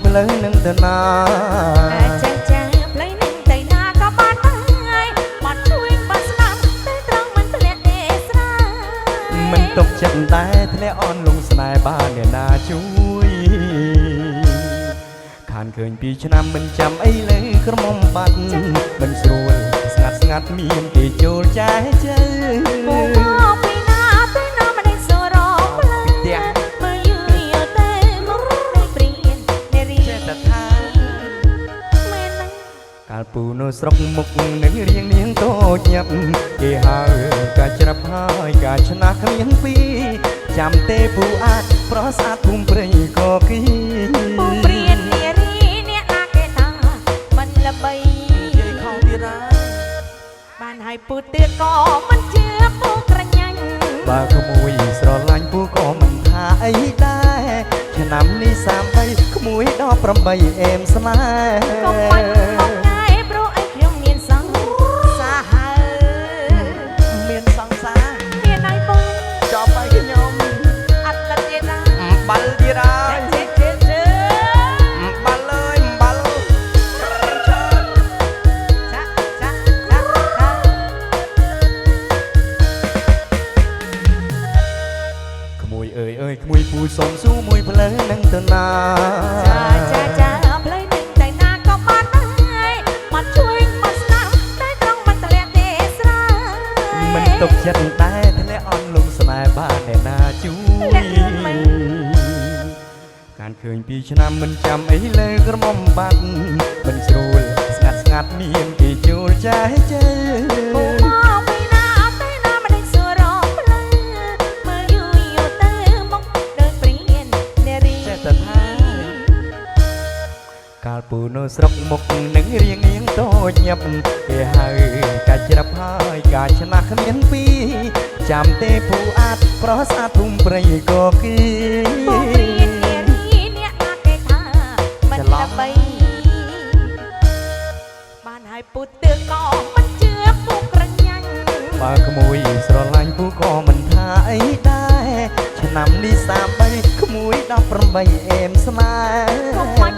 ផ្លូវនឹងទៅណាចាចាផ្លូវនឹងទៅណាក៏បានហើយបាត់ជួយបាត់ស្នាមតែត្រង់មិនធ្លាក់ទេស្រាមិនទុកចិត្តតែធ្លាក់អន់លងស្នេហ៍បានអ្នកណាជួយខានឃើញពីឆ្នាំមិនចាំអីលើក្រមុំបាត់មិនស្រួលស្ងាត់ស្ងាត់មានគេចូលចែជើពូមកពីណាទៅណាមិនដឹងសរងផ្លូវមើលយូរយូរតែមកនៅព្រៀននារីចេះតែថាមែនហ្នឹងកាលពូនៅស្រុកមុខនឹងរៀងនាងតូចញាប់គេហៅកាច្រាប់ហើយការឆ្នះគ្មានពីចាំទេពូអាចប្រស្អាតភូមិព្រៃក៏គីពូព្រៀននារីអ្នកណាគេថាមិនល្បីយាយខំទៀតហើយបានហើយពូទៀតក៏មិនជឿពូក្រញាញ់បើក្មួយស្រឡាញ់ពូក៏មិនថាអីដែរឆ្នាំនេះ33ក្មួយ18អេមស្នេហ៍កុំបាច់មកថ្ងៃព្រោះអីខ្ញុំមានសង្សារហើយមានសង្សារមានហើយពូចប់ហើយខ្ញុំអត់លិតទៀតណាបាល់ទៀតហើយបាល់លើយបាល់ចាចាចាក្មួយអើយអើយក្មួយពូសុំស៊ូមួយផ្លូវនឹងទៅណាចាចាផ្លូវនឹងទៅណាក៏បានហើយមកជួយមកស្នាមតែត្រង់មិនធ្លាក់ទេស្រាមិនទុកចិត្តតែធ្លាក់អន់លងស្នេហ៍បានអ្នកណាជួយការឃើញពីឆ្នាំមិនចាំអីលើក្រមុំបាត់មិនស្រួលស្ងាត់ស្ងាត់មានគេចូលចែជើពូមកពីណាទៅណាមិនដឹងសរងផ្លូវមើលយូរយូរទៅមកដូចព្រៀននារីចេះតែថាកាលពូនៅស្រុកមុខនឹងរៀងនាងតូចញាប់គេហៅកាច្រាប់ហើយការឆ្នះគ្មានពីចាំទេពូអាចប្រស្អាតភូមិព្រៃក៏គីពូព្រៀននារីអ្នកណាគេថាមិនល្បីបានហើយពូទៀតក៏មិនជឿពូក្រញាញ់បើក្មួយស្រឡាញ់ពូក៏មិនថាអីដែរឆ្នាំនេះ33ក្មួយ18អេមស្នេហ៍កុំបាច់